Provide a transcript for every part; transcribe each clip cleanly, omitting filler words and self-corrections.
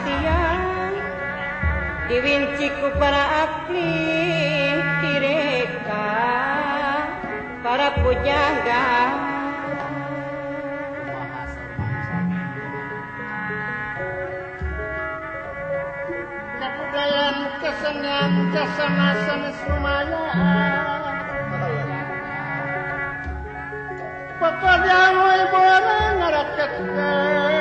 tiang diwinci ku para akli direka para pujangga kabudayan kesenian jasana sanes lumayan pokoknya woy boleh ngaraketkan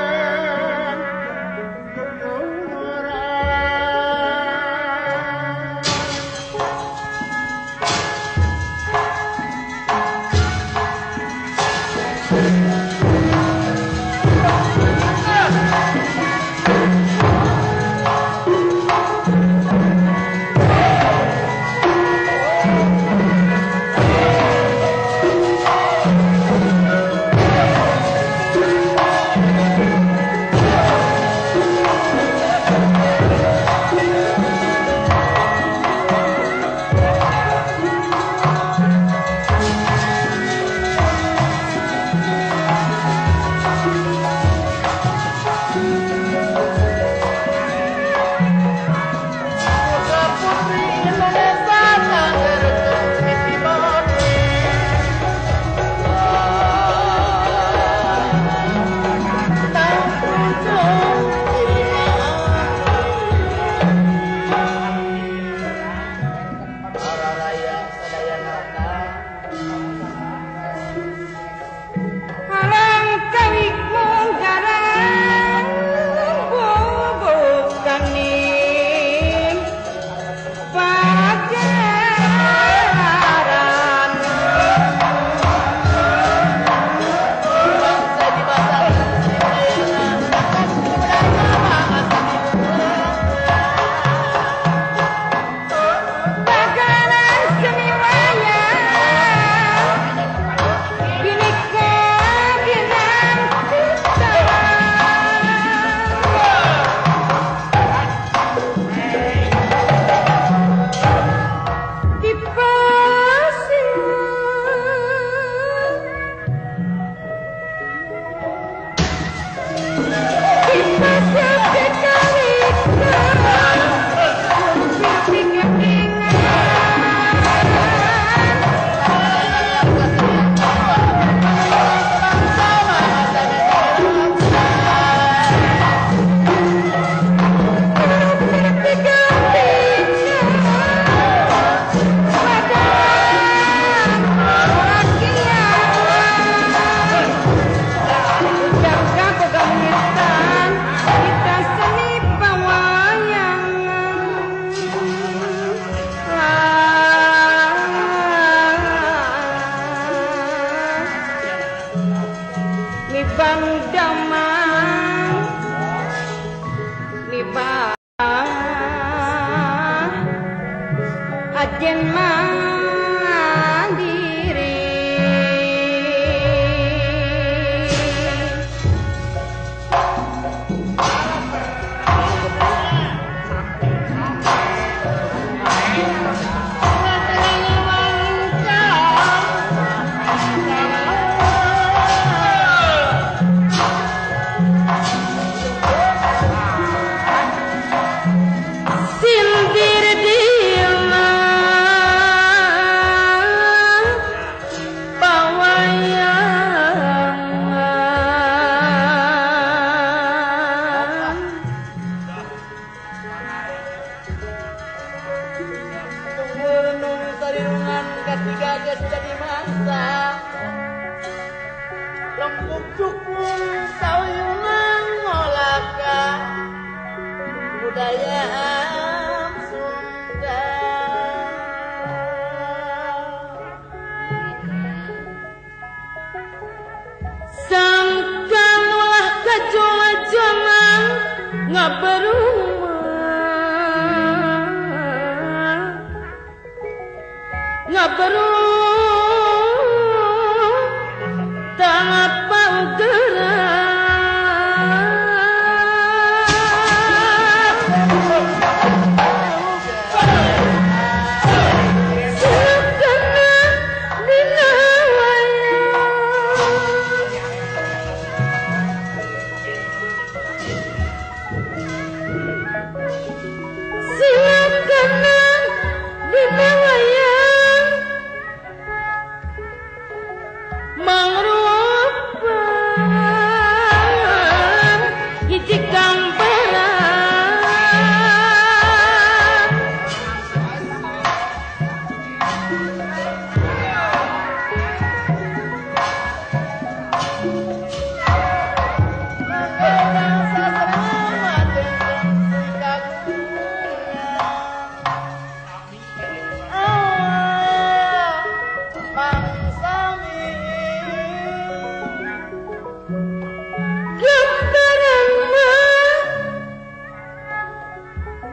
ajen mandiri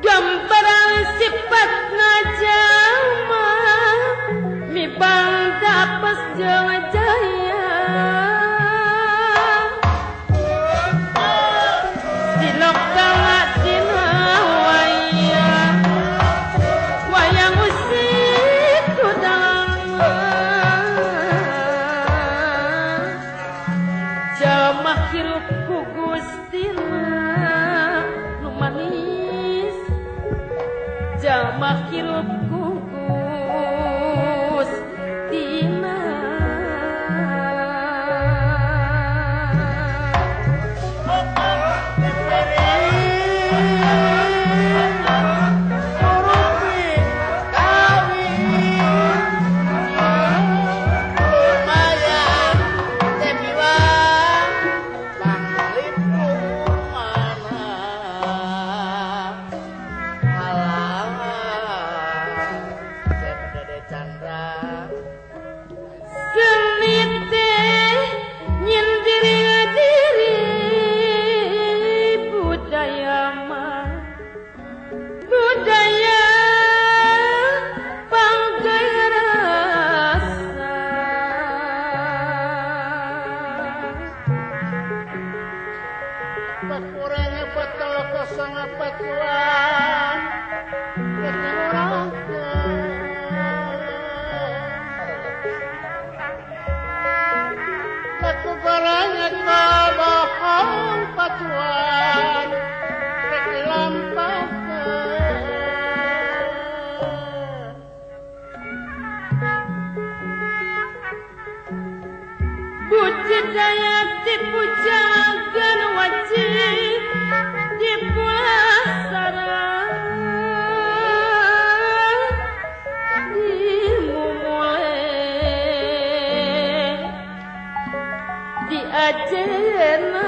gambaran sifat najama mibang dapas jeung jaya silok kala dina wayang usik tudama jamah hirup ku Gustina nu manis jamah hirup ku Gustina budaya dipujagan wajib dipulasara dimumule diajena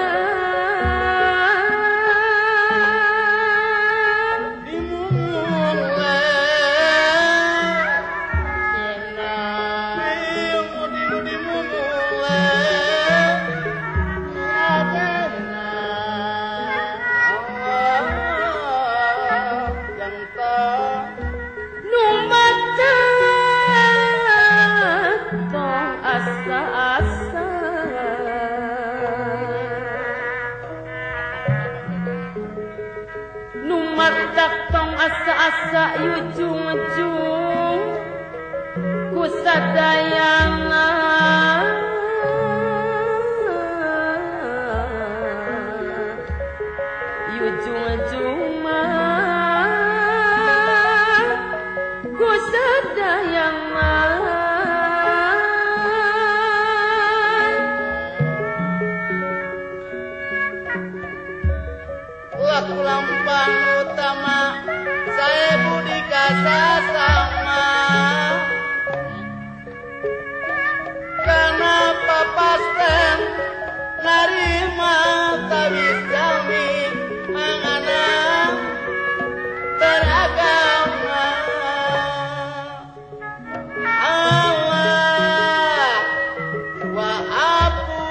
asa-asa yujung-jung kusadayana yujung-jung mah kusadayana laku lampang utama saya budi kasasama kenapa pasten narima tawis jami mangana beragama Allah wa apu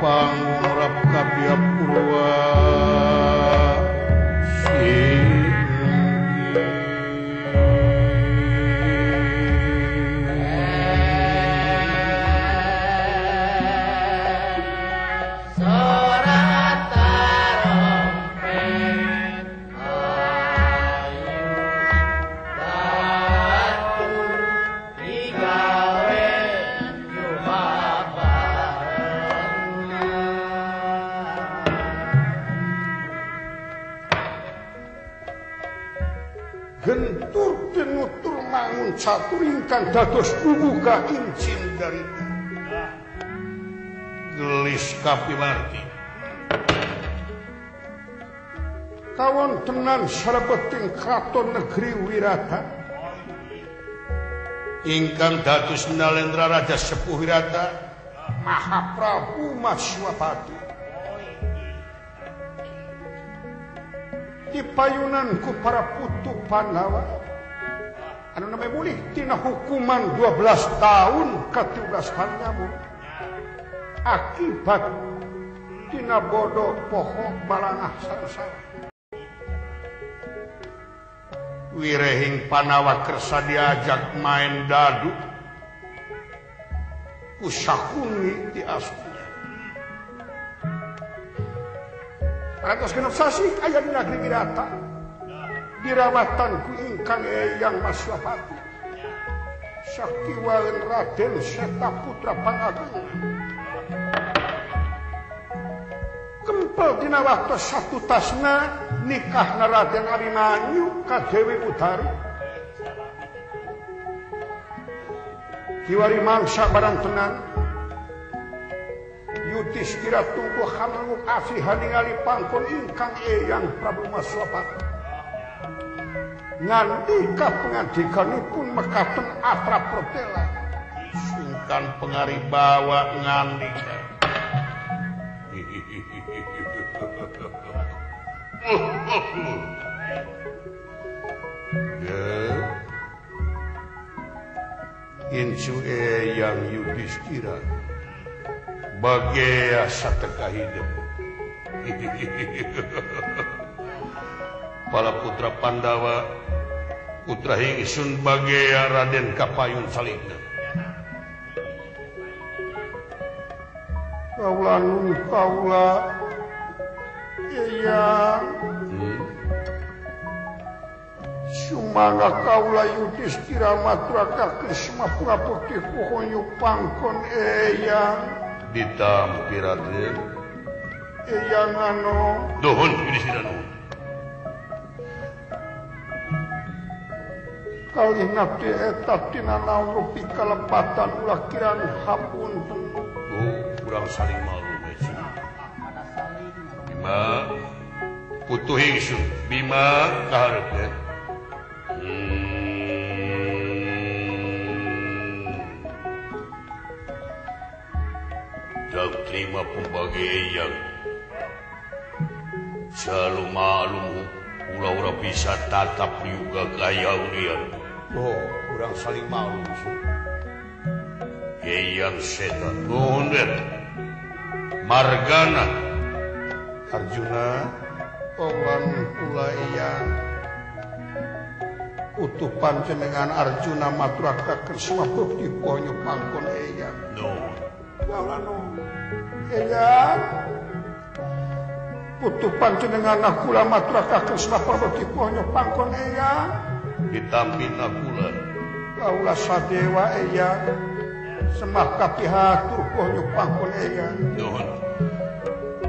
pangurap kabiap purwa gentur tinutur mangun catur ingkang dados bubuka incin dari gelis kapimarti kawontenan salebeting kraton negeri Wirata ingkang dados Nalendra Raja Sepuh Wirata Mahaprabu Maswapati dipayunanku para putu Pandawa anu namanya mulih tina hukuman 12 tahun ke 13 panyamun akibat tina bodoh pohon balangah sangsara wirehing Panawa kersa diajak main dadu usakuni di askunya Ratus genep sasi aya di negeri Wirata dirawatanku ingkang Eyang Maswapati sakti waen Raden Seta Putra Pangagung kempel dina waktu satu tasna nikahna Raden Abimanyu ka Dewi Utari kiwari mangsa barang tenan Yudhistira tunggu hamanguk asih ningali pangkon ingkang Eyang Prabu Maswapati ngandika pengandikanipun mekaten atrap protela singkan pengaribawa ngandika Incu Eyang Yudhistira bagaya sateka hidup para putra Pandawa putra Hingsun bagaya Raden Kapayun Saligna kaula nun kaula Eyang sumangga kaula Yudhistira maturaka Krisma Purapukti pohonyu pangkon Eyang ditampi Raden Eyang anu nuhun Yudhistira nuhun kalih nabdi eta tina naung rupi kalepatan ulah kirang hapunten kurang saling malu meci Bima putu Hingsun Bima kaharep dan terima pembagian selalu malum ulah-ulah bisa tatap juga kaya ulian kurang saling malum Eyang Seta nuhun Margana Arjuna kawan kula Eyang utupan jenengan Arjuna maturaka Krisma Pukti pohonyu pangkon Eyang Eyang utupan jenengan kula maturaka Krisma Pukti pohonyu pangkon Eyang ditampi kula kaula sadewa Eyang semah kapihatur pohonyu pangkon Eyang nuhun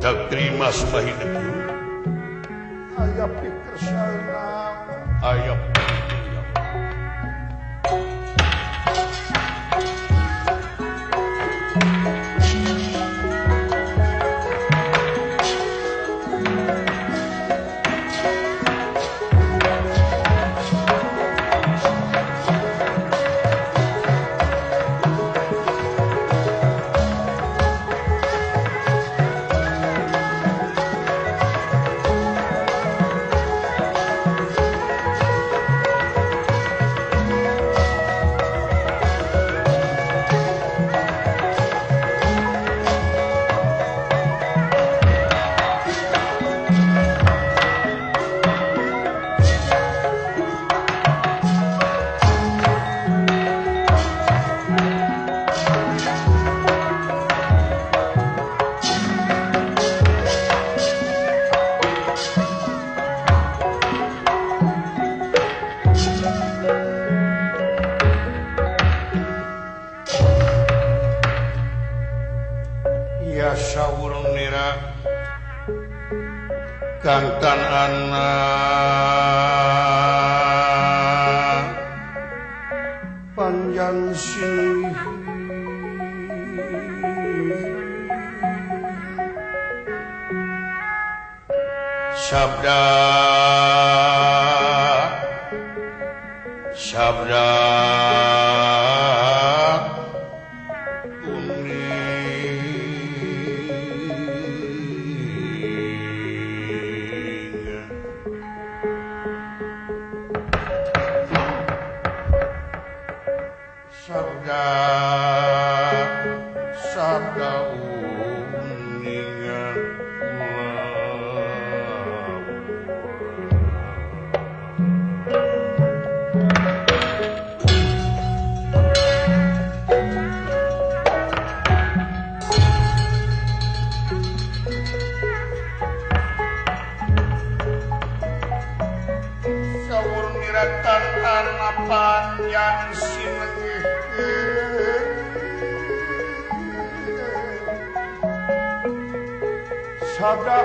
dak terima semah hidup aya pikir saena aya ya sawurnira kantan anak panjang silih sabda panjang silih sabda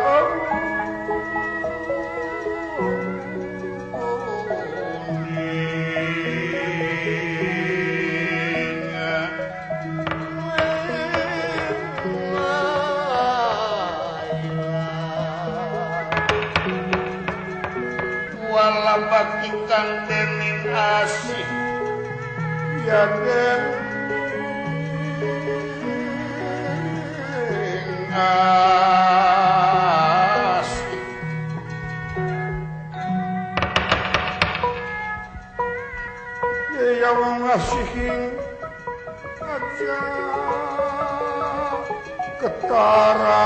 walabak ikang dening asih ya den asih ya wong asih aja ketara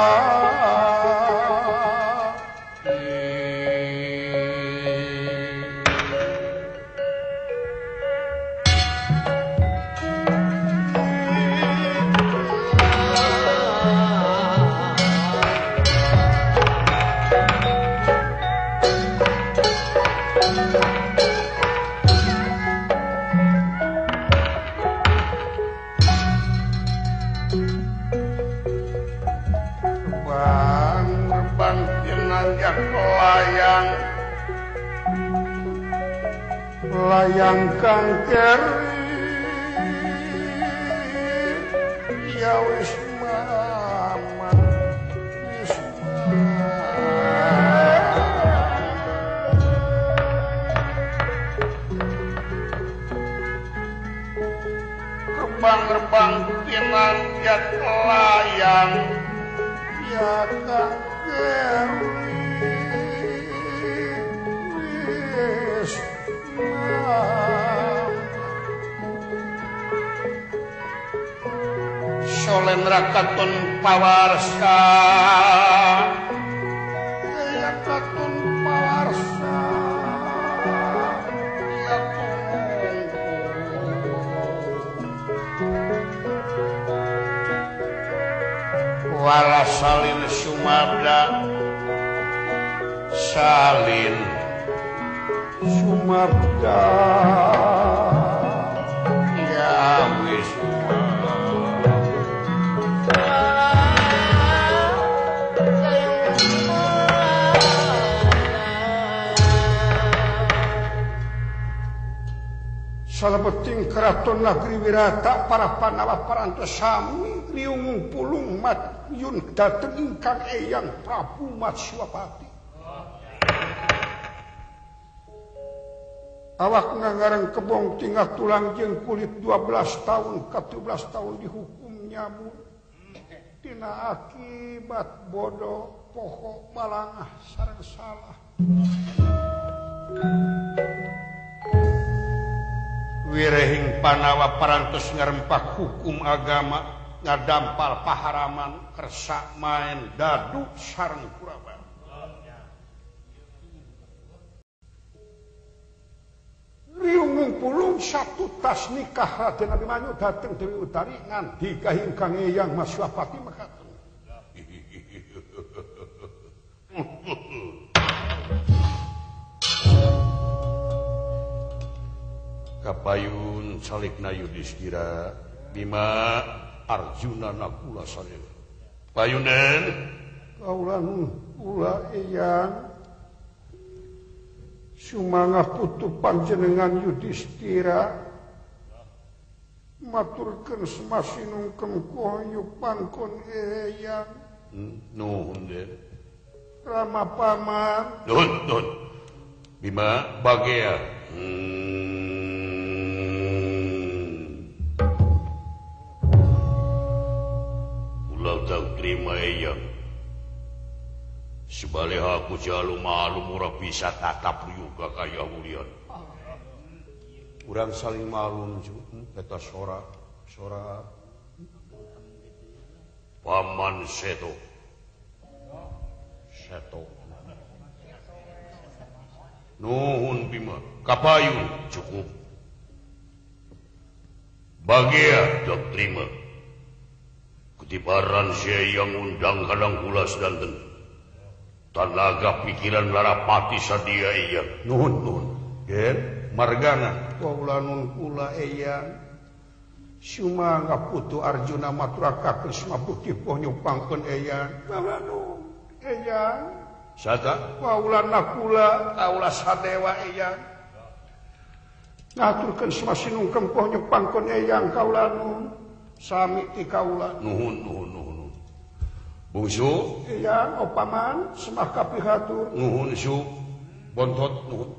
layang kang keri ya wis maman wis kembang-kembang pinanjat layang ya kang keri solen rakatun pawarsa rakatun pawarsa ya wala salin sumarda salin sumarda ya wis salebeting keraton negeri Wirata para Pandawa parantos sami riungung pulung madyun dateng ingkang eyang Prabu Matswapati. Awak ngareng kebong tinggal tulang jeung kulit 12 tahun ke 17 tahun dihukum nyamuk tina akibat bodoh poho balangah sareng salah. Wirehing Pandawa parantos ngarempak hukum agama ngadampal paharaman kersa main dadu sareng Kurawa. Riungung pulung satu tas nikah Raden Abimanyu dateng Dewi Utari nganti kahingkang eyang Matswapati mekaten. Kapayun salikna Yudhistira Bima Arjuna Nakula Sadewa Payunan kaulah kula eyang sumangga putu panjenengan Yudhistira maturkeun semasinungkeun koyo pangkon eyang nuhun Den Rama paman nuhun Bima bagea ulah tak terima eyang sebalik aku jalu malu murah bisa tatap juga kaya mulian urang saling malum kata sora paman seto nuhun Bima kapayun cukup bagia tak terima ketibaran saya yang undang kadang kulas dan tenaga pikiran larapati sadia iya nuhun margana kaulanun kula eyang sumangga putu Arjuna maturaka Krisna bukti ponyo pangkon eyang kaulanun eyang sata kaulana kula kaula sadewa eyang ngaturkeun semasinungkeun ponyo pangkon eyang kaulanun sami ti kaula nuhun bungsu eyang opaman semah kapihatur nuhun su bontot nuhun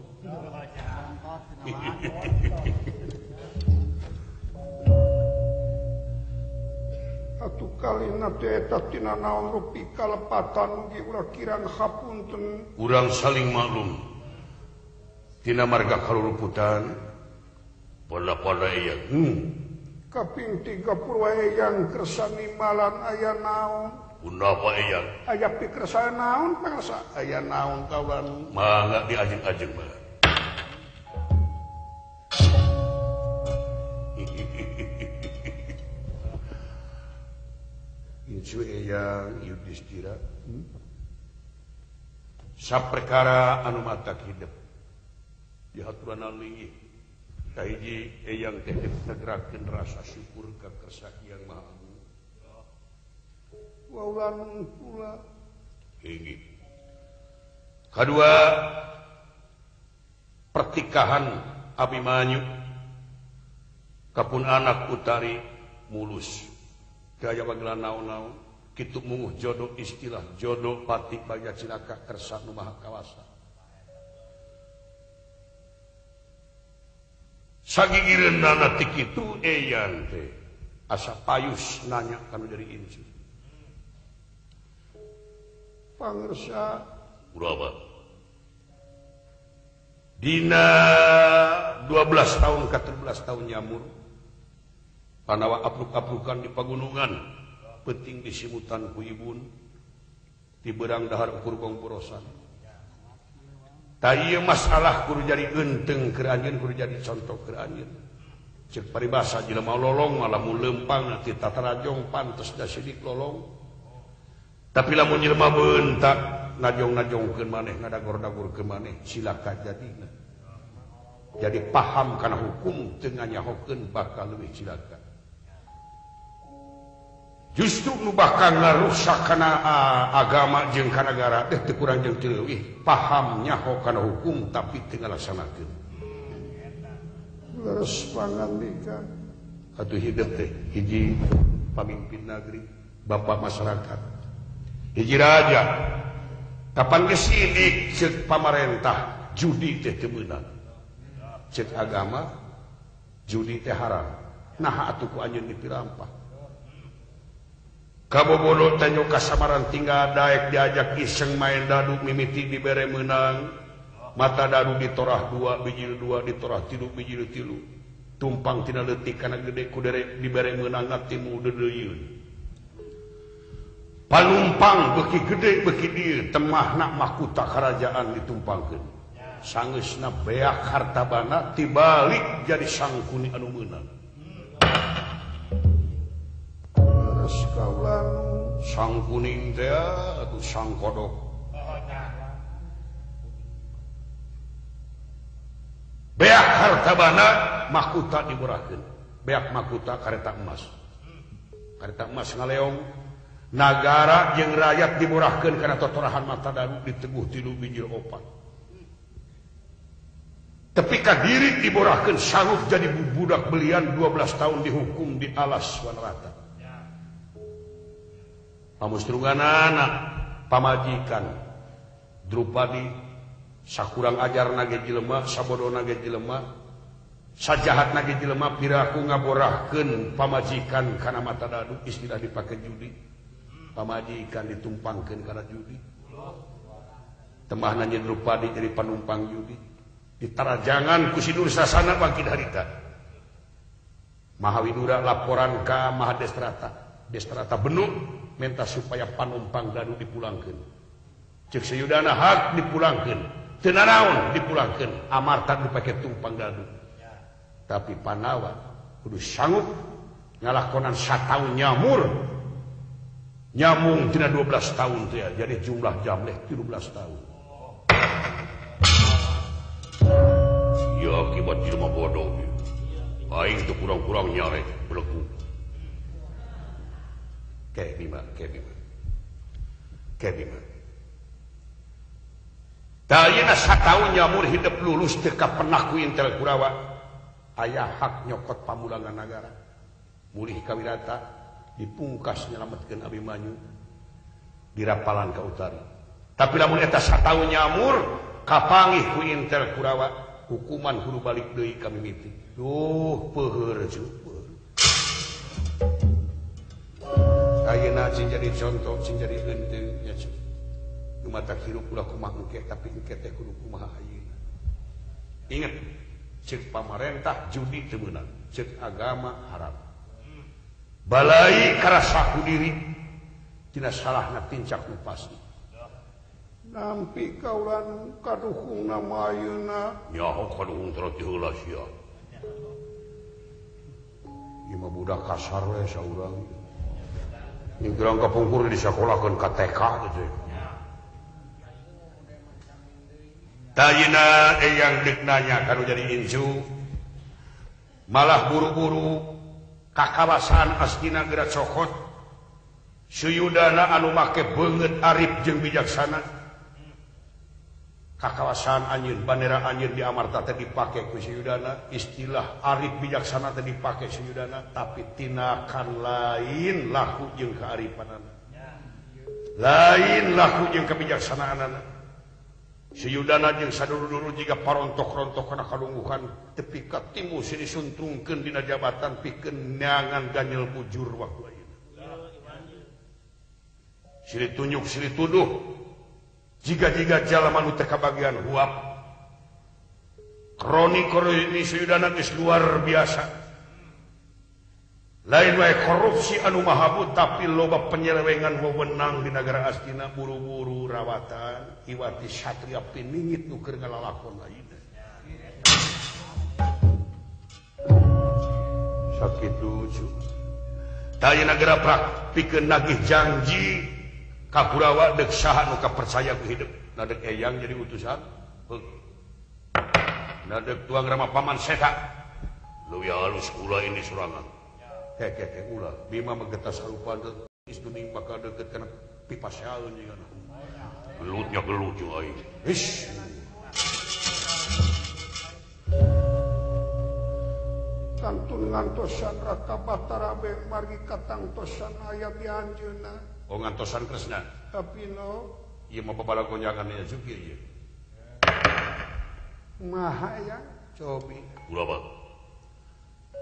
atuh kalina teh eta tina naon rupi kalepatan mugi ulah kirang hapunten urang saling maklum tina marga kaluluputan pada eyang kaping 30 eyang kersani malan aya naon kunaha eyang aya pikersana naon pangsa aya naon kawan mangga diajeng-ajeng mah Incu eyang Yudhistira saperkara anu matak hidup dihaturan alih kahiji eyang teh negrakeun rasa syukur ka Kersa Hyang Maha Agung waulan kula hiji kadua pertikahan Abimanyu kapun anak Utari mulus gaya bagelan naon-naon kitu munguh jodoh istilah jodoh pati baya cilaka Kersa nu Maha Kawasa sagigireunana ti kitu eyang teh asa payus nanya kana dari incu pangersa urapa dina 12 tahun ke 13 tahun nyamur panawa apluk-aplukan di pagunungan penting disimutan ku ibun di berang dahar kurgong porosan tadi masalah kudu jadi genteng keur anjeun kudu jadi contoh keur anjeun ceuk paribasa jelema lolong malah mun leumpang nanti tatarajong pantes da sidik lolong tapi lamun jelema beuntak najong-najongkeun maneh ngadagor-dagorkeun maneh silaka jadina jadi paham kana hukum teu nganyahokeun bakal leuwih cilaka justru nu bakal ngarusak kana agama jeung kana nagara teh teu kurang jeung teu leuwih paham nyaho kana hukum tapi teu ngalaksanakeun leres pangandikan atuh hidup teh hiji pamimpin negeri bapak masyarakat hiji raja kapan geus sidik ceuk pamarentah judi teh teu meunang ceuk agama judi teh haram naha atuh ku anjeun dipirampah kabobodo tanyo kasamaran tinggal daek diajak iseng main dadu mimiti dibere menang mata dadu ditorah 2 bijil 2 ditorah 3 bijil 3 tumpang tina leutik kana gede kudere dibere menang ngatimu deudeuyeun panumpang beki gede beki dieu temahna mahkota kerajaan ditumpangkeun sangeusna beak hartabana tibalik jadi sangkuni anu meunang kaulan sang kuning teh atuh sang kodok beak hartabana mahkota diborahkeun beak mahkota kareta emas ngaleong Nagara jeung rakyat dimurahkeun kana totorahan mata daru diteguh 3 biji opat. Tapi ka diri dimurahkeun sanggup jadi budak belian 12 tahun dihukum di alas wanarata. Pamustrunganana pamajikan Drupadi sakurang ajar nage jelema sabodo nage jelema sajahat nage jelema piraku ngaborahkeun pamajikan kana mata daru istilah dipake judi. Pamajikan ditumpangkeun kana judi. Temahna nya Drupadi jadi panumpang judi. Ditarajangan ku si Dursasana bangkit harita. Mahawidura laporan ka Mahadestrata. Destrata benuk minta supaya panumpang dadu dipulangkeun. Ceuk Sayudana hak dipulangkeun. Teu nanaon dipulangkeun. Amarta dipake tumpang dadu. Tapi Panawa kudu sanggup ngalakonan 1 tahun nyamur. Nyamung tina 12 tahun teh jadi jumlah jamleh 17 tahun. Ya akibat jelema bodoh. Aing teu kurang-kurang nyarek beleku. Kebima. Tayana 1 tahun nyamur hidup lulus teu pernah ku intel Kurawa. Aya hak nyokot pamulangan nagara. Mulih kawirata dipungkas nyelametkeun Abimanyu di Rapalan ka Utari. Tapi lamun eta 1 tahun nyamur kapangih ku intel Kurawa hukuman kudu balik deui ka mimiti. Duh peuheur cueur. Ayeuna sing jadi contoh sing jadi geunteng nya cu. Mata hirup ulah kumaha engke tapi engke teh kudu kumaha ayeuna. Ingat ceuk pamarentah judi teu meunang, ceuk agama haram. Balai karasa ku diri tina salahna tincak nu pasti. Nampi kaulan kaduhung nama ayeuna. Nyaho kaduhung terus heula sia. Ieu mah budak kasar we saurang. Ninggerang kapungkur di sakolahkeun ka TK teh. Tayina eyang deuk nanya kanu jadi incu. Malah buru-buru kakawasaan astina geura cokot. Suyudana anu make beungeut arif jeung bijaksana. Kakawasaan anjeun bandera anjeun di Amarta teh dipake ku Suyudana, istilah arif bijaksana teh dipake Suyudana, tapi tinakan lain laku jeung kaarifanana. Lain laku jeung kebijaksanaanana. Suyudana jeung saduru-duru jiga parontok-rontok kana kalungguhan tepi ka timu sini suntrungkeun dina jabatan pikeun neangan ganjel bujur waktu ayeuna. Siri tunjuk siri tuduh jiga-jiga jalma nu teh kabagian huap. Kroni Suyudana geus luar biasa. Lain wae korupsi anu mahabut tapi loba penyelewengan wewenang di nagara Astina buru-buru rawatan iwati satria piningit nu keur ngalalakon ayeuna. Sakitu cu. Taya nagara prak pikeun nagih janji ka Kurawa deuk saha nu kapercaya ku hidup. Nadek eyang jadi utusan. Nadek tuang rama paman seta. Leuwih halus kula ini surangan. Keke ulah bima magetas arupan istuning bakal deket kana pipa saeun jeung gelutnya gelut jeung aing. Ish. Kantun ngantosan Raka Batara be margi katangtosan aya di anjeunna. Oh ngantosan Kresna. Tapi no ieu mah babala gonjangan nya juga ieu. Maha ya cobi. Ulah ba.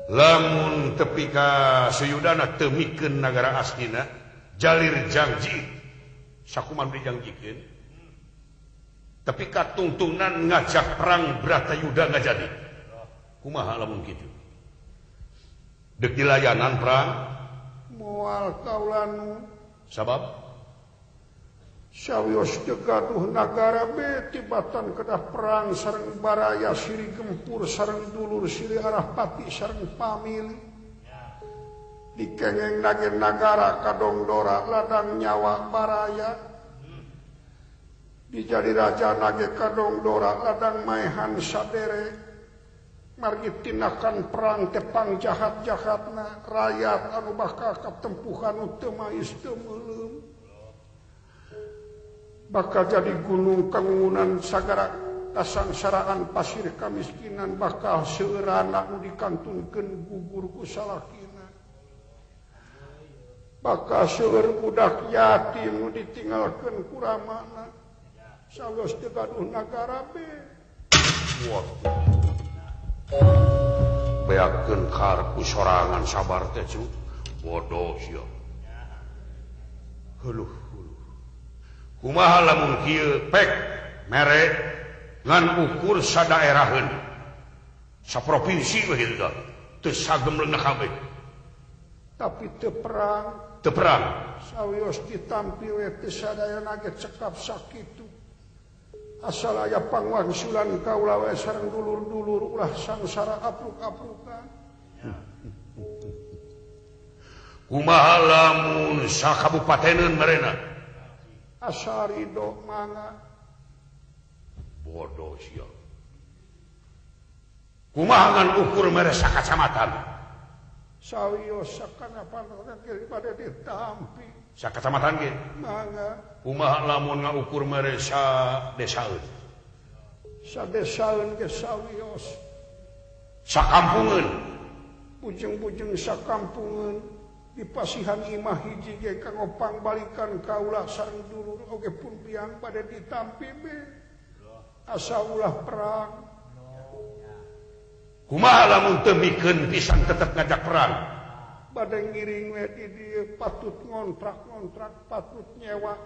Lamun tepi ka Suyudana teu mikeun nagara Astina jalir janji sakuman dijanjikeun tapi katungtungnan ngajak perang Bratayuda nggak jadi kumaha lamun kitu deuk dilayanan perang moal kaulan sabab sawios gaduh nagara be tibatan kedah perang sareng baraya siri gempur sareng dulur siri arah pati sareng pamili dikengeng nage nagara kadongdora ladang nyawa baraya dijadi raja nage kadongdora ladang maehan sadere margi tinakan perang tepang jahat-jahatna rakyat anu bakal katempuhan teu mais teu meuleuh bakal jadi gunung kangungunan sagara kasangsaraan pasir kamiskinan bakal seurana nu dikantunkeun gugur ku salakina bakal seueur budak yatim nu ditinggalkeun ku ramana salos teu gaduh nagara be beakeun karku sorangan sabar teh cu bodoh sia heuh kumaha lamun kieu pek mere ngan ukur sadaeraheun saprovinsi we kitu teu sagem leunah kabeh tapi teu perang sawios ditampil teu sadayana ge cekap sakitu asal aya pangwangsulan kaula we sareng dulur-dulur ulah sangsara apruk-aprukan kumaha lamun sakabupateneun marena asarido mangga bodoh sia kumaha ngan ukur mere sakacamatan sawios sakana panoran daripada ditampi sakacamatan ge mangga kumaha lamun ngukur mere sadesaeun ge sawios sakampungeun bujeng-bujeng sakampungeun di pasihan imah hiji ge kanggo pangbalikan kaula sareng dulur oge pun piang bade ditampi be asa ulah perang kumaha lamun teu mikeun pisan tetep ngajak perang bade ngiring we di dieu patut ngontrak patut nyewa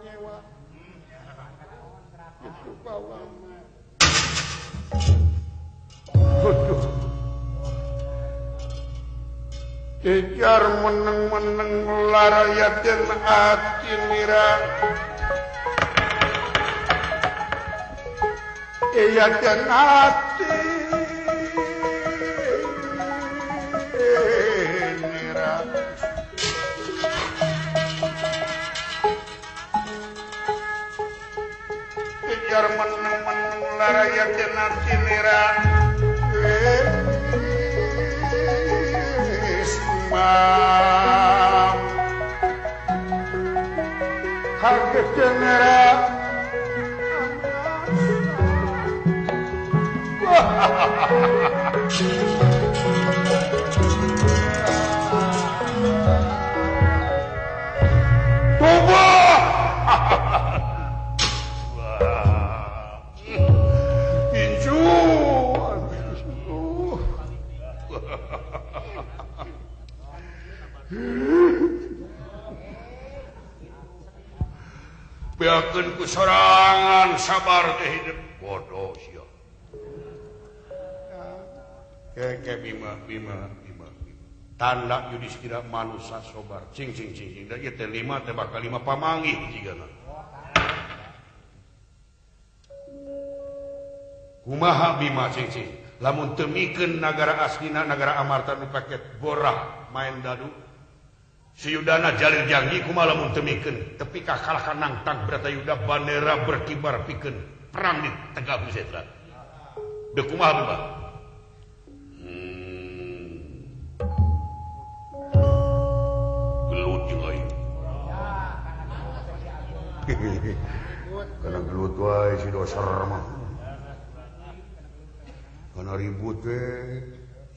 itu bawang aduh kejar meneng larayatin hati nira yatin hati nira kejar meneng larayatin hati nira kaget jenera tubuh inju beakeun ku sorangan sabar teh hidup bodoh sia ke bima tanda Yudhistira manusia sobar cing da ieu teh 5 teh bakal 5 pamanggih jigana kumaha bima cing lamun teu mikeun nagara aslina nagara Amarta nu paket borah main dadu si Yudana jalir janji kumaha lamun teu mikeun tepi ka kalahkan nangtang Bratayuda bandera berkibar pikeun perang di Tegah Busetra deuk kumaha bima gelut jeung aing kana gelut wae si doser mah kana ribut we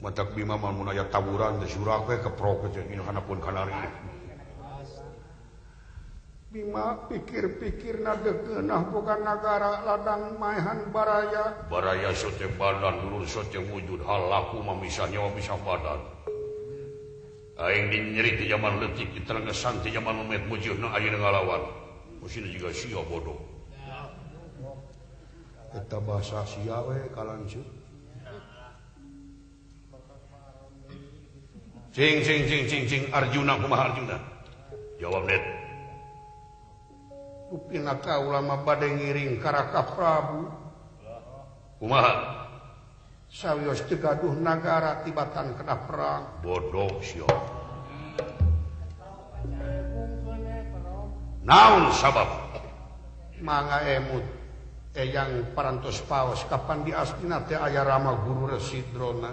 matak bima mah mun aya taburan teh surak we keprok teh inu hanapun kanari bima pikir-pikirna degeunah boga nagara ladang maehan baraya sote badan dulur sote wujud hal laku mamisah nyawa misah badan aing dinyeri ti zaman leutik diterengesan ti zaman umet mujudna ayeuna ngalawan musina juga sia bodoh eta bahasa sia we kalanceuk cing Arjuna kumaha Arjuna jawab net upina kaula mah bade ngiring ka Raka Prabu kumaha sawios teu gaduh nagara tibatan kena perang bodoh sia naon sabab mangga Eyang parantos paos kapan di astina teh aya Rama Guru Residrona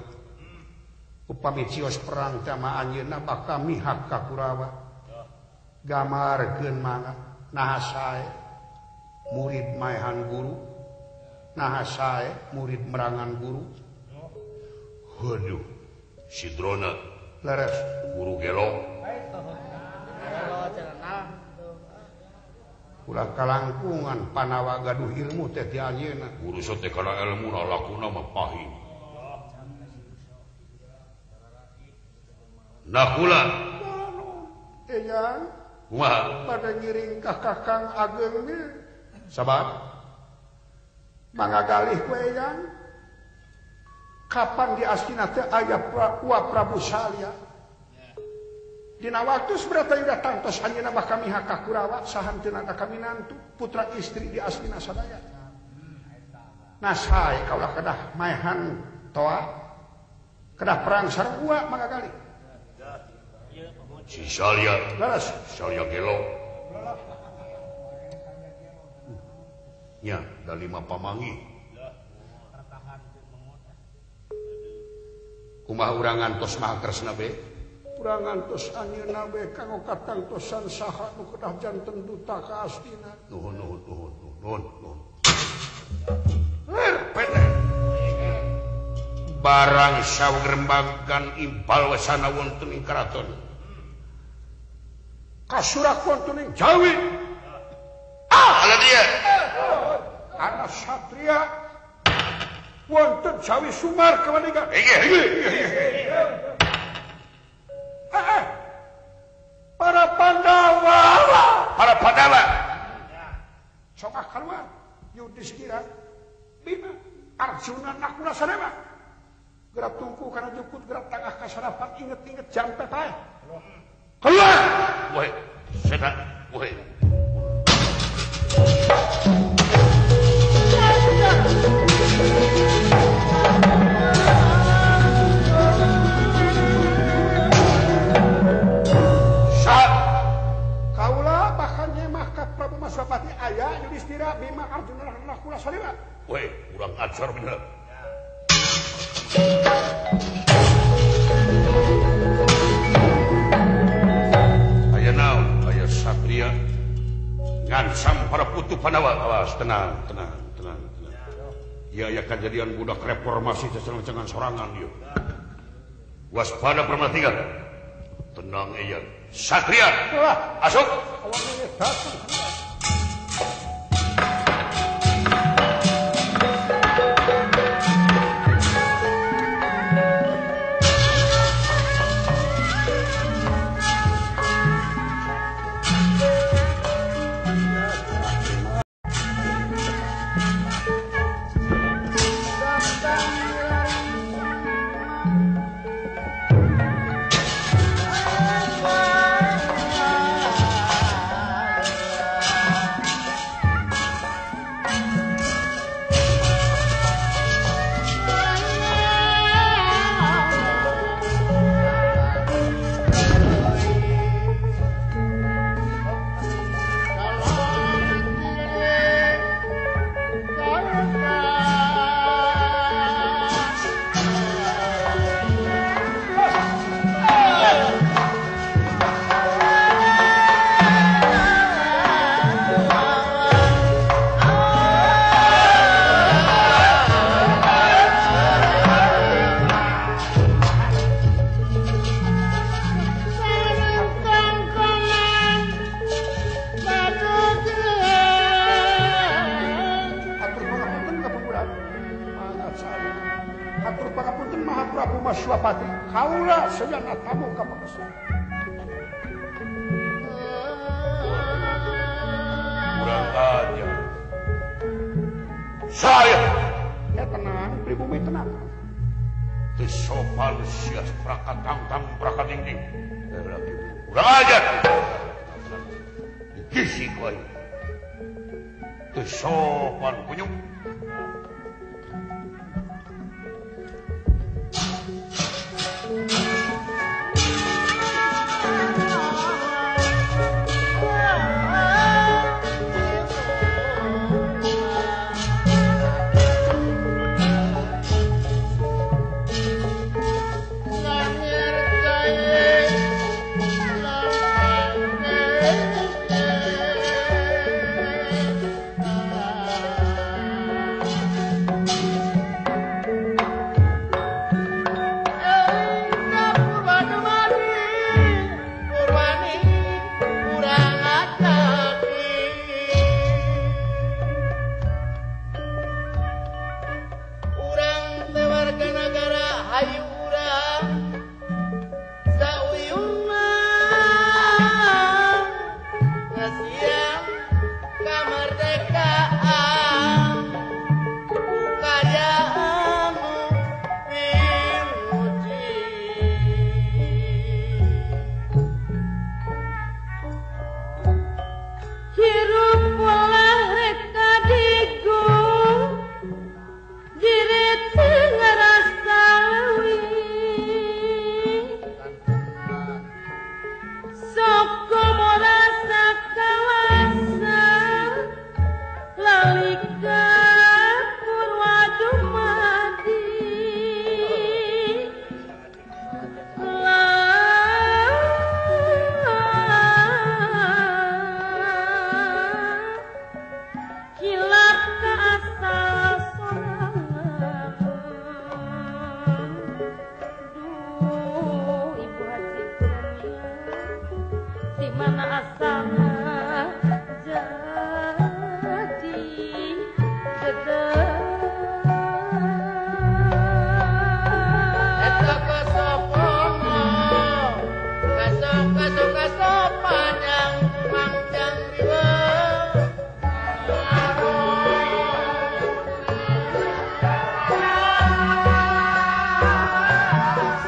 upami cios perang tama anjeunna bakal mihak ka Kurawa gamarkeun mangga naha sae murid maehan guru naha sae murid merangan guru. Waduh Sidrona Leres guru gelo ulah kalangkungan panawa gaduh ilmu teh ti anjeunna guru sote kana ilmu lakuna mah pahing. Nah kula Eyang kumaha pada ngiring ka Kakang Ageng ge sabab mangagalih ku Eyang kapan di astina teh aya Prabu Salya dina waktu seberapa udah tangtos anjeunna bakal mihak ka Kurawa sahanteuna da kaminantu putra istri di astina sadaya. Nah sae kaulah kedah maehan toa kedah perang sarua mangagalih si Salya leres Salya gelo nya da 5 pamangi kumaha urang ngantos maha kresna be urang ngantos anjeunna be kanggo katangtosan saha nu kedah janten duta ka astina nuhun barang sawerembagan impal wasana wonten ing karaton kasurak wonten ing Jawi ala dia anak satria wonten Jawi Sumar kawanigan para Pandawa sok kaluar Yudhistira Bima Arjuna Nakula Sadema gerak tungku karena jukut gerak tengah kasarapan inget-inget jampe tae keluar woi setan woi kaulah bahkan nyemah ka Prabu Maswapati aya Yudhistira Bima Arjuna Nakula Sadema woi urang acar bener aya naon aya satria ngansam para putu Pandawa awas tenang ieu aya kejadian budak reformasi secengan sorangan ieu waspada permatikan tenang iya satria asuk awalnya datang Maswapati kaulah sejana tamu ka Pakesan kurang aja saya ya tenang pribumi tenang teu sopan sias prakatang-tang prakatingting kurang aja dikisi ku aing teu sopan kunyuk hirup pola reka digo dirit ngerasa soko morasa kawasa lalika purwa dumadi kilap ke asal sorangan duh ibu haji kurnia di mana asalnya jadi gedeng Eta kesopono kesopanjang mangjang riwe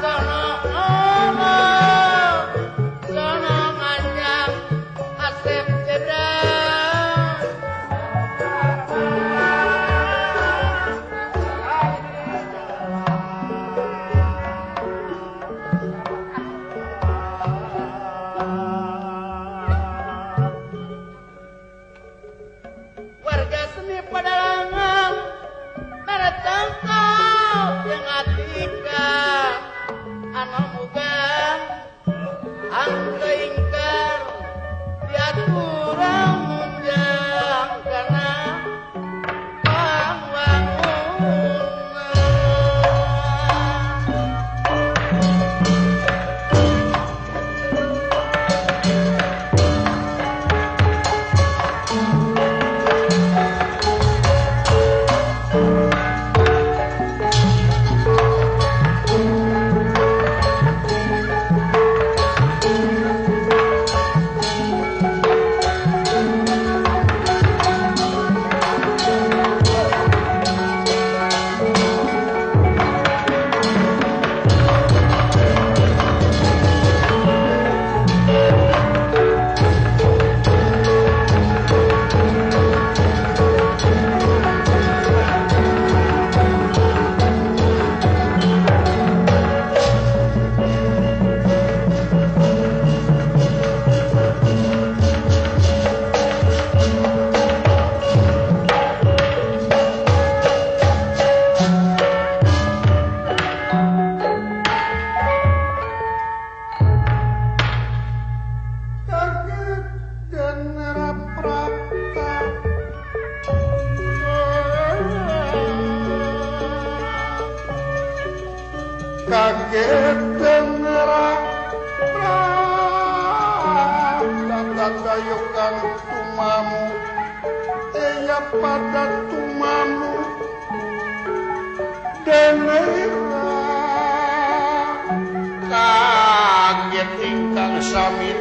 sono ono sono manjang asep jebrang warga seni padalangan meretangkau yang atika anu mugang anu ingkar diaturang munjang karena pangwangunan kaget genera prapta kaget genera prapta dadayukan tumamu eya pada tumamu denera kaget ingkang sami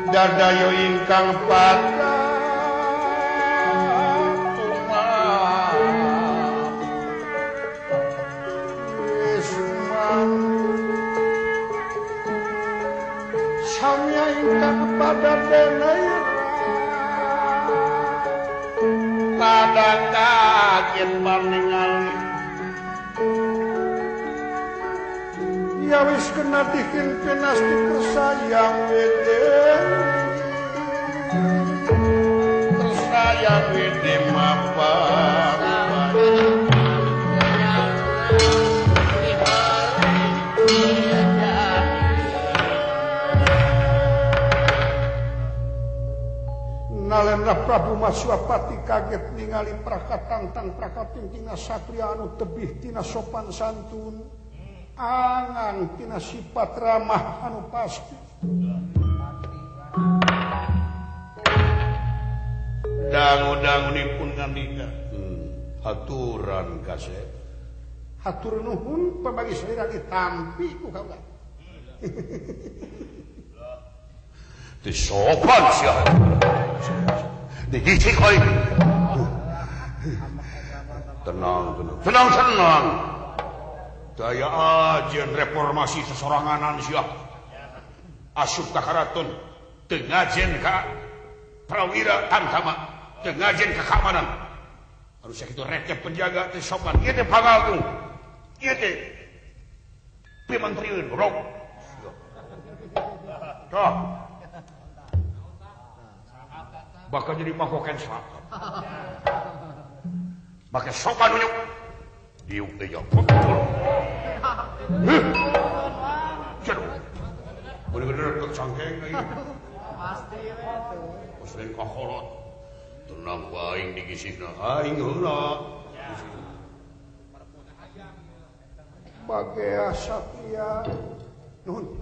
dadayo ingkang pada tumam samya ingkang pada denaira pada kaget paningali ya wis kena bikin pinasti tersayang wede mapan nalendra Prabu Maswapati kaget ningali prakatangtang prakatingtina satria anu tebih tina sopan santun angan tina sifat ramah anu pasti dangu-dangunipun ngandika haturan kasep hatur nuhun pembagi selera ditampi ku kaula disopan siapa dihicik oi tenang daya ajen reformasi sesoranganan siap asup ka karaton teu ngajen ka prawira tamtama teu ngajen ka keamanan anu sakitu rekep penjaga teh sopan ieu teh pangagung ieu teh pimantrieun rok tah bakal jadi mahoken selatan bakal sopan unyuk diuk teh jauh bener-bener kecangkeng aing pasti we selain kaholot tenang waing di gisina aing heula Bagea Satria nuhun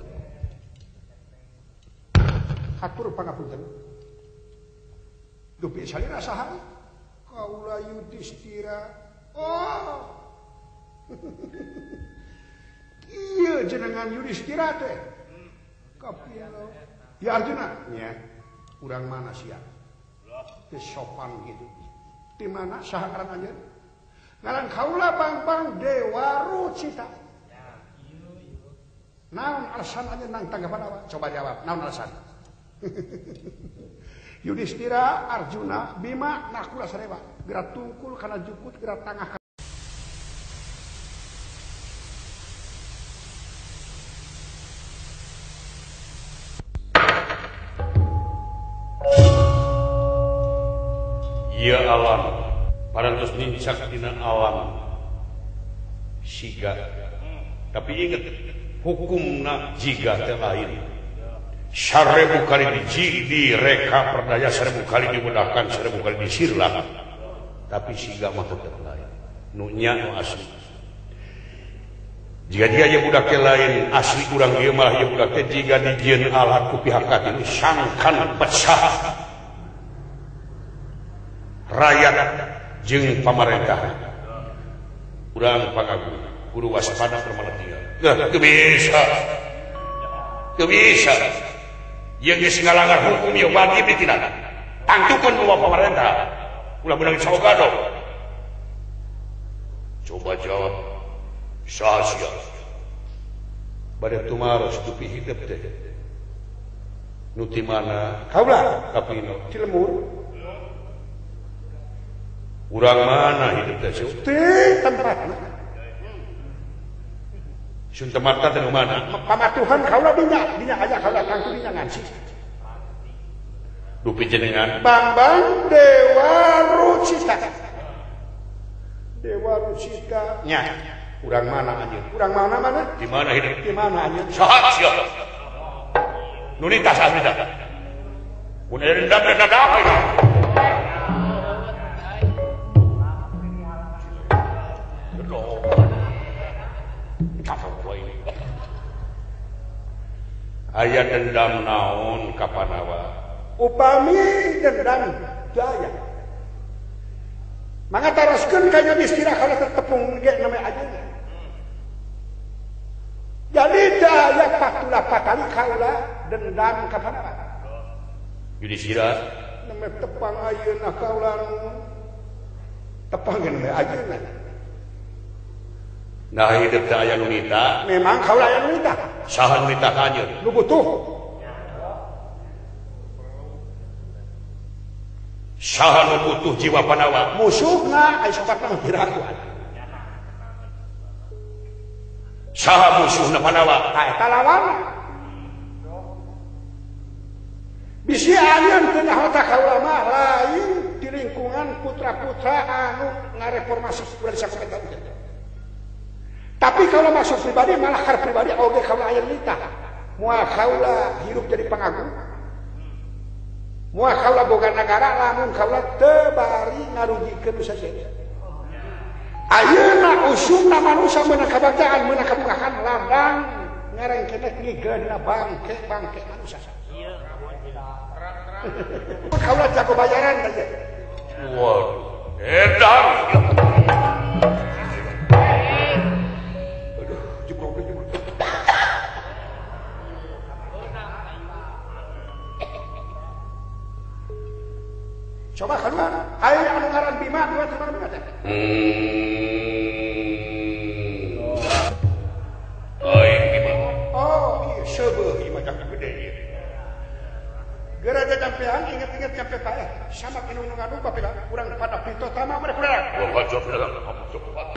hatur pangapunten dupi salira saha kaula Yudhistira oh iya jenengan Yudhistira teh kapilo ya Arjuna nya urang mana sia teh sopan gitu di mana saha ngaran anjeun ngaran kaula Bang Dewa Rucita naon alasan anjeun nang tanggapan apa coba jawab naon alasan Yudhistira Arjuna Bima Nakula Sarewa gerak tungkul kana jukut gerak tangah ya alam parantos nincak dina alam siga tapi ingat hukumna jiga teh lain 1000 kali direka perdaya 1000 kali dimudahkan 1000 kali disirlah tapi siga mah tetep lain nu nya nu asli jika dia aya budak lain asli urang ieu mah ieu budak teh jiga dijieun alat ku pihak katilu sangkan pecah rakyat jeung pamarentah urang pangagung kudu waspada permanentian teu bisa yang geus ngalanggar hukum ieu wajib ditindak tangtukeun ku pamarentah ulah beunang sawagado coba jawab saha bade tumaros dupi hidup teh nu ti mana kaula kapino Cilemur urang mana hidup teh teh tempatna sun tempatna teh mana pamatuhan kaula dinya aya kaula tangtu dinya ngansi dupi jenengan Bambang Dewa Rucita nya urang mana anjeun urang mana di mana hidup di mana anjeun saha sia nu nitas asli tah mun dendam dadakan aya dendam naon kapanawa upami dendam daya mangga taroskeun ka Yudhistira kana tetepung ge namanya ajeuna jadi daya patulah patali kaula dendam kapanawa Yudhistira namanya tepang ayeuna kaula tepang ge namanya ajeuna nah hidup teh aya nu nita memang kaula aya nu nita saha nu nita ka anjeun nu butuh saha nu butuh jiwa panawa musuhna aya sokatna diraguan saha musuhna panawa eta lawan bisi alieun teu nyaho kaula mah lain di lingkungan putra-putra anu ngareformasi urang sakomentan tapi kalau masuk pribadi malah kar pribadi oge kaula aya nita moal kaula hirup jadi pangagung moal kaula boga nagara lamun kaula teu bari ngarugikeun saja ayeuna usumna manusia meunang kabanggaan meunang kabungahan ladang ngarengkeun ngigeuna bangke manusia kaula jago bayaran teh waduh edan coba keluar ayo anu ngaran Bima dua teman Bima teh Geraja campean ingat-ingat campe pae. Sama kinung ngadu papila kurang pada pintu tama mereka kurang. Wah, jauh dalam kamu cepat.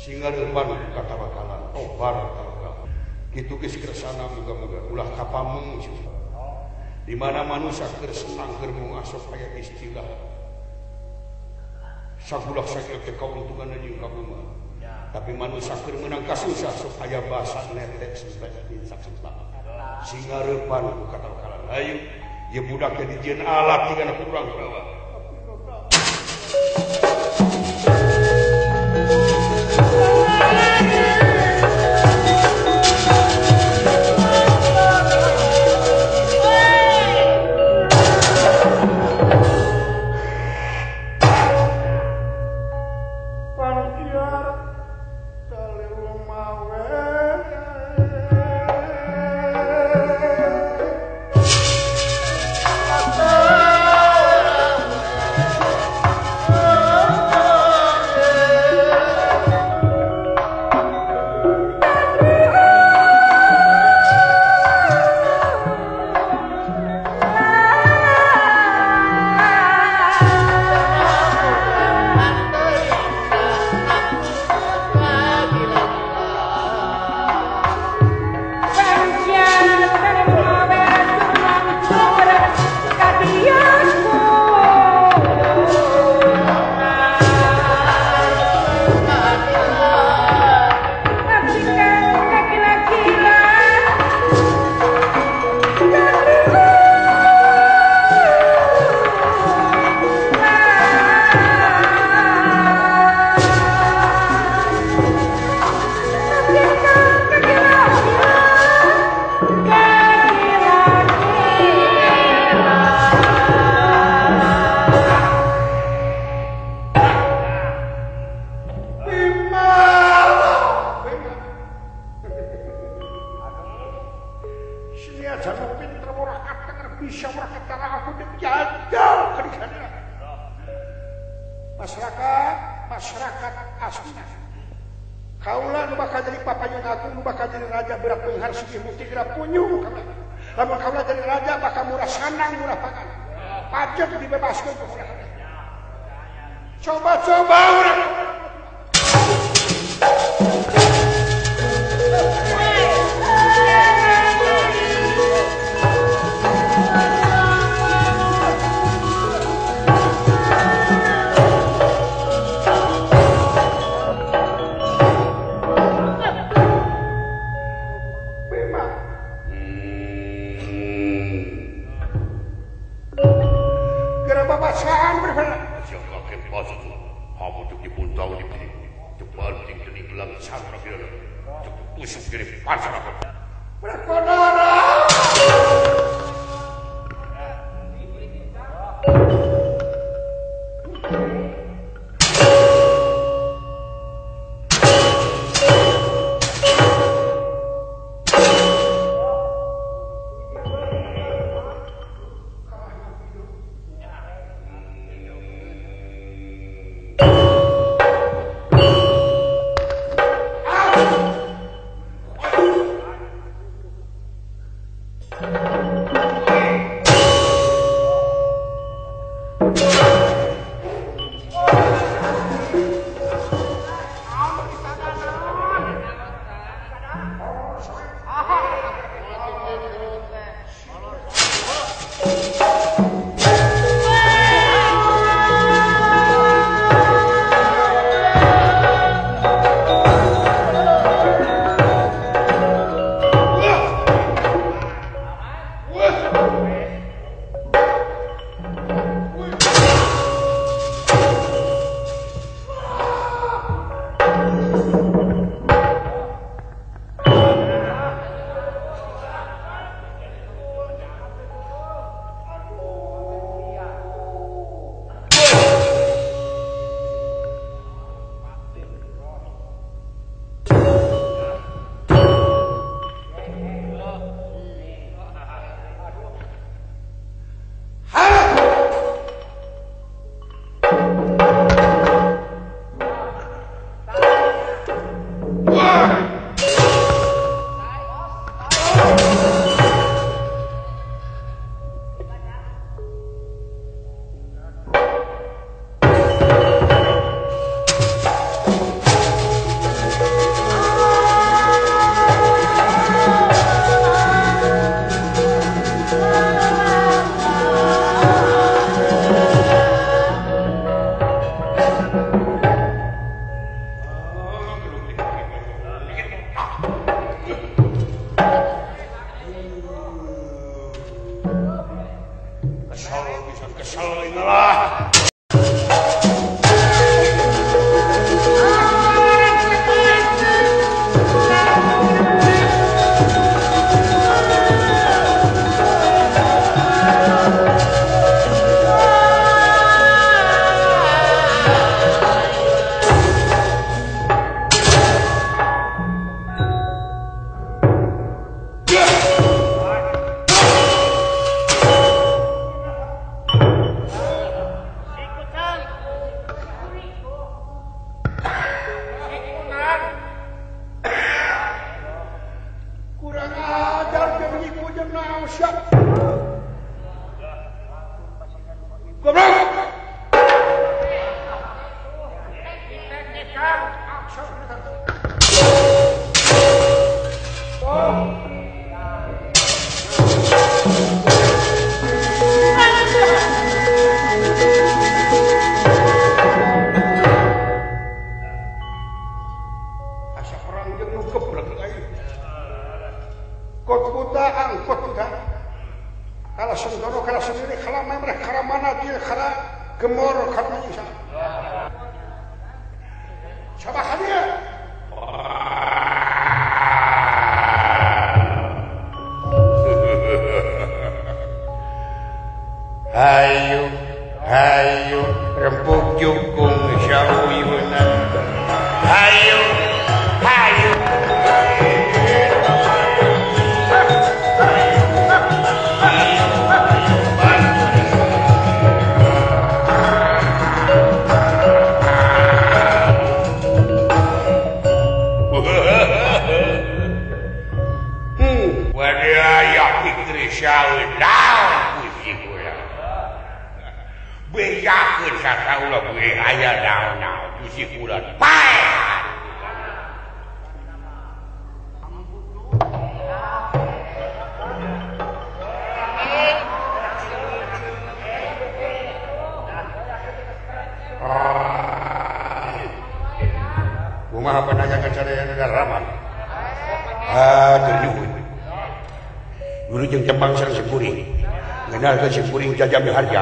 Singa depan kata bakalan obar kalau gitu geus kersana muga-muga ulah kapameng di mana manusia keur senang keur ngasup aya istilah sagulah sakieu teh kauntungan jeung kabuma tapi manusia keur meunang kasusah supaya bahasa netek sampai saksempat singa depan kata bakalan ayo ye budak teh dijieun alat tinggal kurang bawa masyarakat asli. Kaulah nu bakal jadi papayun aku, nu bakal jadi raja berak penghar sugih muti gerak punyung. Lamun kaulah jadi raja bakal murah sandang, murah pangan. Pajak dibebaskan. Coba-coba orang. Thank you. Kesal inilah. Hayu rempuk jukung syawiyunan. Hayu wadaya pikir syawin daun puji kula. Bejakeun sakaula we aya naon-naon puji kula. Paehan. Kumaha pananya kacarean Rama? Ternyuhun. Dulu jeung Jepang sareng Sikuring. Ngenalkeun Sikuring jajami harja.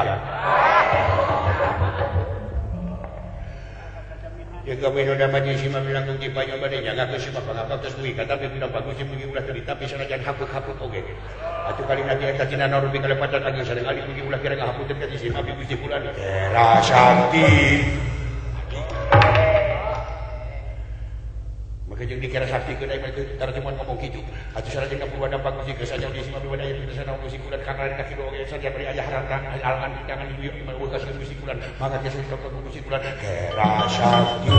Yang kami noda maji sima bilang tunggi banyak badanya ngaku sima pangapa kesui kata bilang bagus sih pergi ulah cerita tapi sanajan haput-haput oke. Atuh kali nanti eta cina norbi kali pada tadi sareng ali pergi ulah kira ngahaput teh sima bibi si bulan. Rasanti. Maka jeung dikira sakti ke dai mah tara cuma ngomong kitu. Atuh sanajan kapuluan bagus sih kesaja di sima bibi daya teh sana musik bulan kana kaki do ge saja beri ayah harta alangan jangan dibuyuk di mana ulah musik bulan. Maka dia suka musik bulan. Rasanti.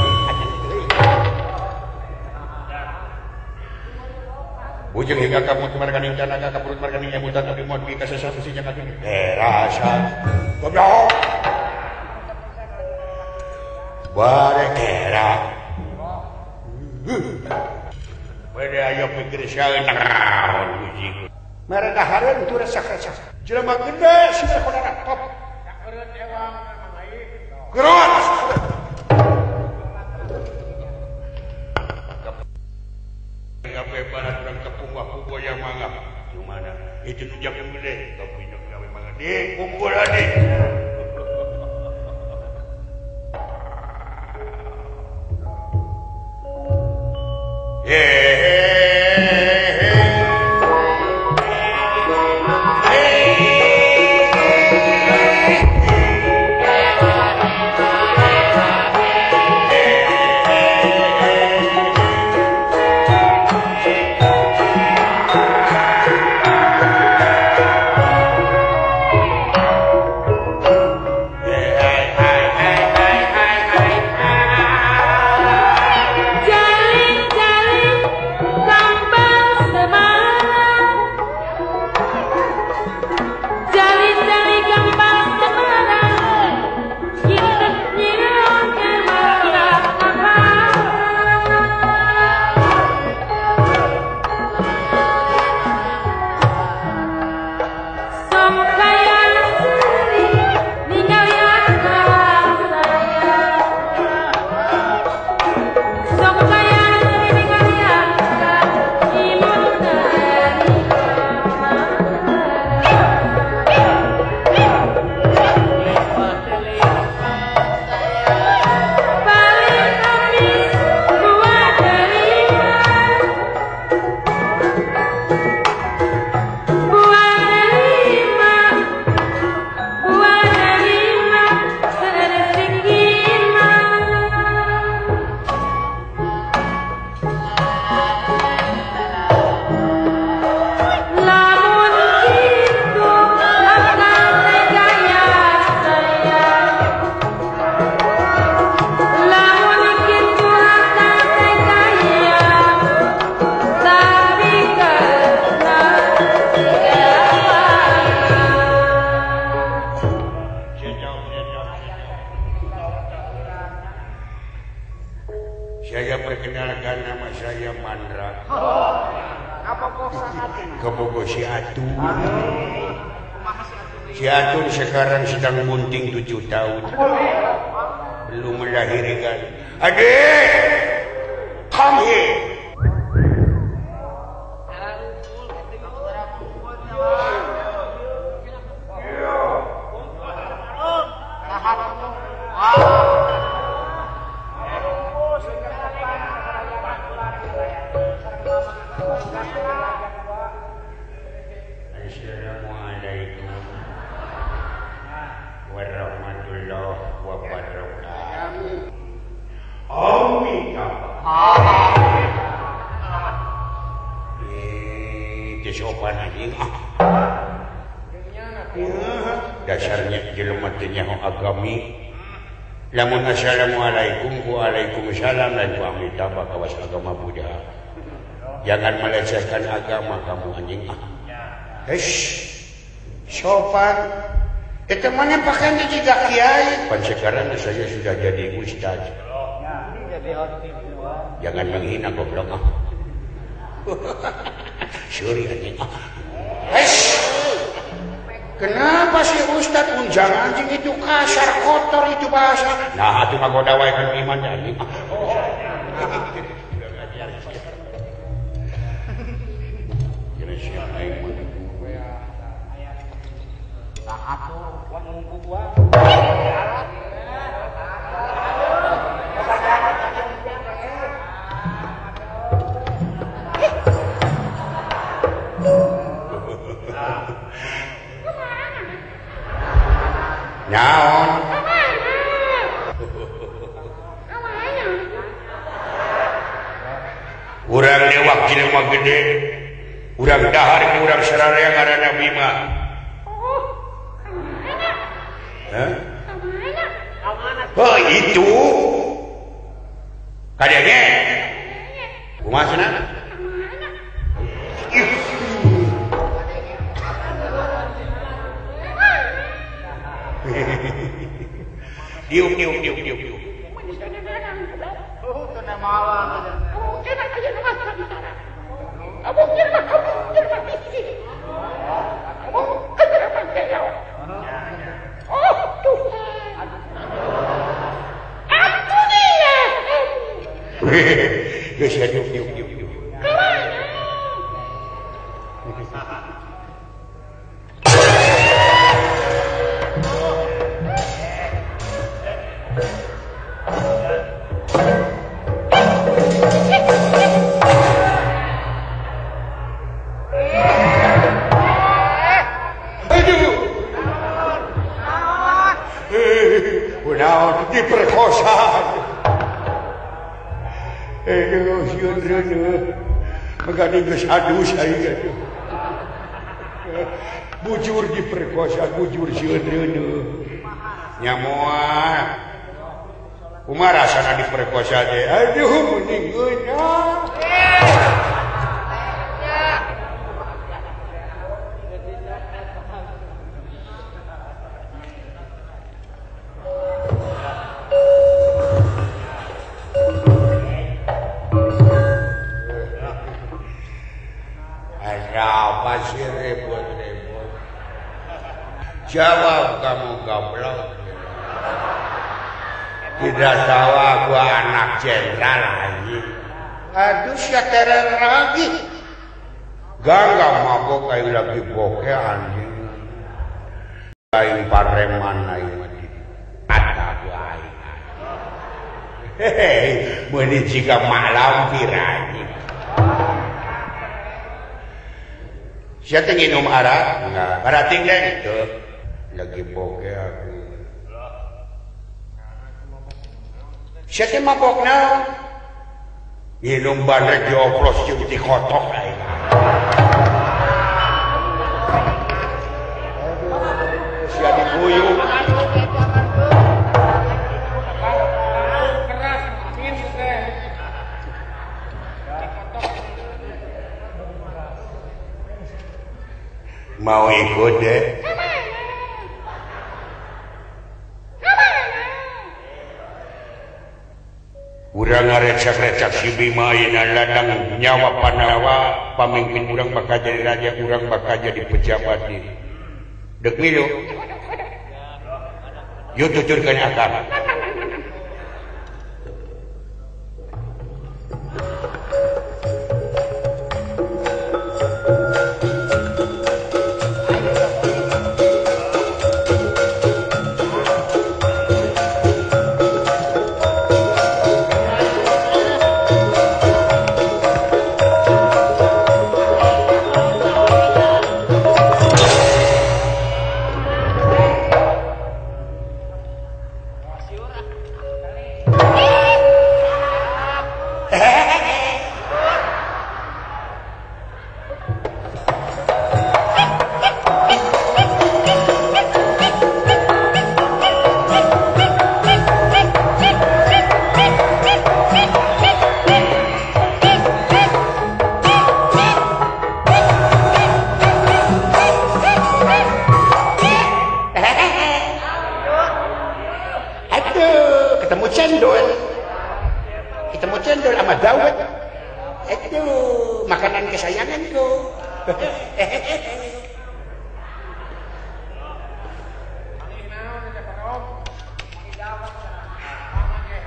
Ujung hingga kamu margani jana ka perut margani nyabutan tapi mau duit ka sesatu si jangan ini. Rasa. Goblok. Bare era. Wede ayo pikir saeun naon uji. Mereka hareun tu rasa kaca. Jelema gede sih kodana top. Hareun ewang mangai. Geron. Gawe barat urang tepung waku goyang mangga. Gimana? Itu tujak yang gede. Tapi nak gawe mangga di kumpul adik. si Atun. Si Atun sekarang sedang bunting 7 tahun. Belum melahirkan. Adik, come here. Assalamualaikum warahmatullahi wabarakatuh. Amin. Itu sopan anjing. Dasarnya jelema teh nyaho agami. Lamun assalamualaikum waalaikumsalam dan pamit kawas agama Buddha. Jangan melecehkan agama kamu anjing. Sopan. Itu mana pakaiannya juga kiai. Pan sekarang saya sudah jadi ustaz. Jangan menghina goblok. Sorry anjing. Kenapa sih ustaz unjang anjing itu kasar, kotor itu bahasa. Nah, itu mah goda wae kan iman anjing. Naon? Urang dewak jelema gede. Urang dahar ke urang sararea ngaranna Bima. Oh itu. Kadangnya. Kumaha cenah? Diuk. Geus ya diuk. Diperkosa. Sieun reuneuh. Megani geus adus aing. Bujur diperkosa, bujur sieun reuneuh. Nya moal. Kumaha rasana diperkosa teh? Aduh mending geunah. Apa sih repot-repot? Jawab kamu goblok. Tidak tahu aku anak jenderal lagi. Aduh terang lagi. Gak mabok kayak lagi bokeh anjing. Aing pareman aing mati. Ada aing. Hehehe, meuni jika malam anjing. Siapa nginum arak? Enggak. Parating deh. Tuh. Lagi bokeh aku. Siapa mabok na? Nginum bandrek dioplos jeung dikotok aing. Sia dibuyu. Mau ikut deh. urang ngarecak-recak si Bima ayeuna ladang nyawa Panawa pamimpin urang bakal jadi raja urang bakal jadi pejabat di dek milu yuk tuturkan akal ketemu cendol sama dawet itu makanan kesayanganku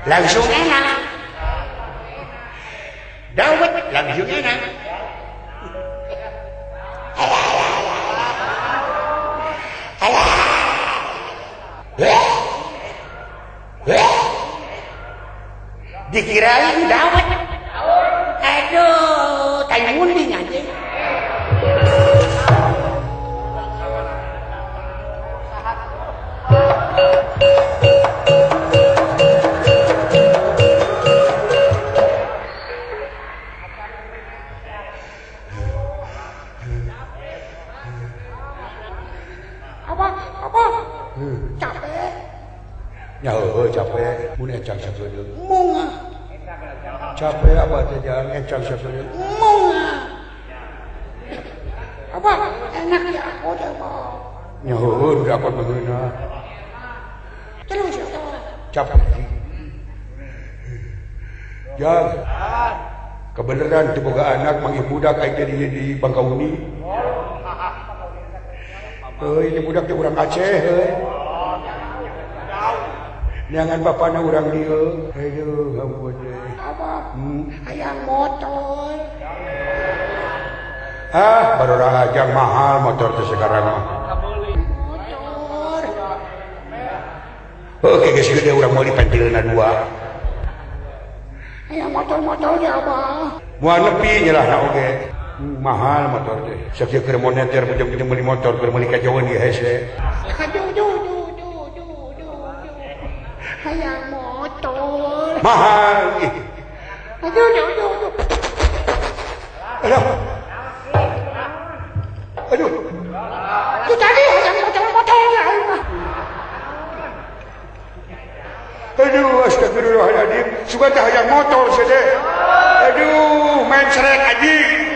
langsung enak dawet langsung enak dikirain dawet aduh tai munding aja apa capek ya capek mun encang sakedeung munga capek apa teh jangan encang sakedeung munga apa enak ya aku teh mah nya heueuh dapat beungeuna terus capek jang kebeneran teu boga anak manggih budak aing di Bangkauni ini budak teh urang Aceh jangan bapakna urang dieu aduh ampun deh apa hayang motor baru rajang mahal motor teh sekarang mah motor oke geus gede urang meuli pentilna 2 hayang motor ge abah moal nepi nyelahna oge mahal motor teh sakieu keur moneter pinjam beli motor keur meuli ka jauhan ieu hese hayang motor mahal aduh itu tadi hayang motor aduh astagfirullahaladzim suka teh hayang motor sede aduh main seret anjing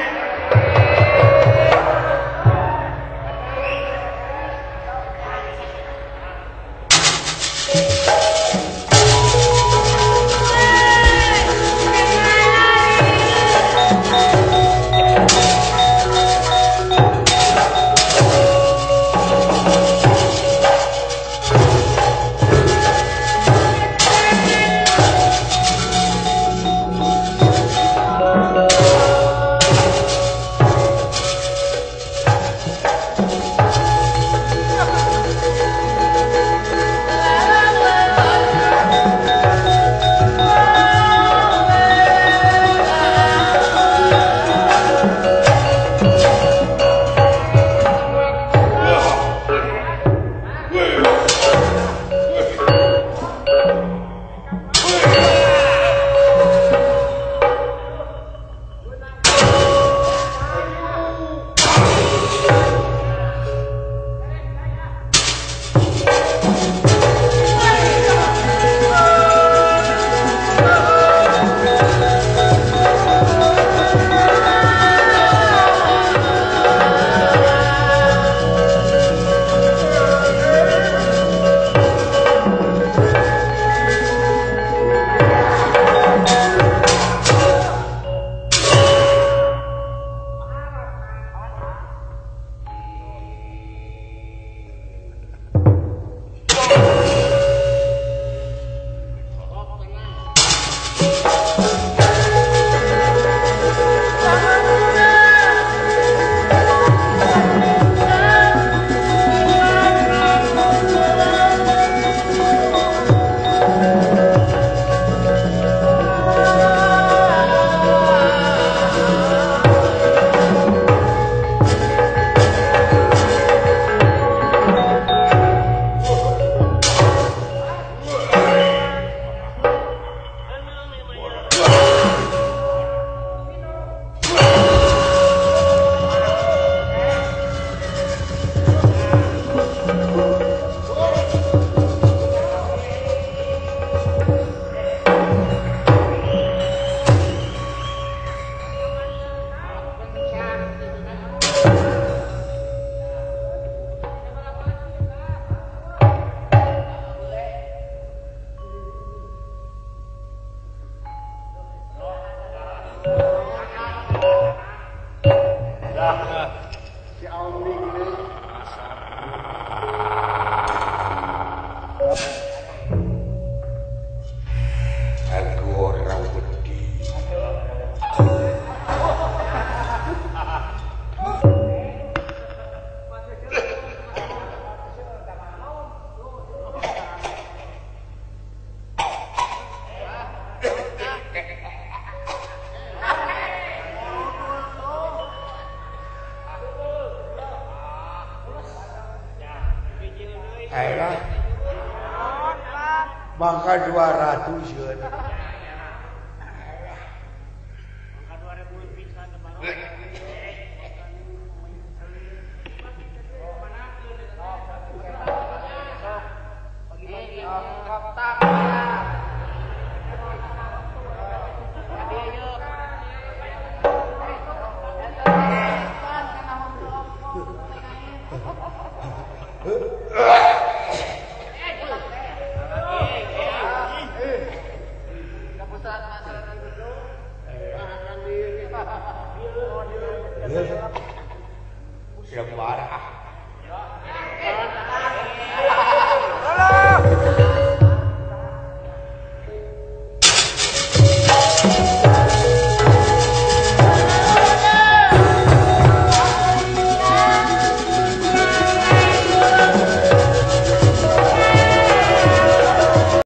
Ayolah. Mangka 200 yeun.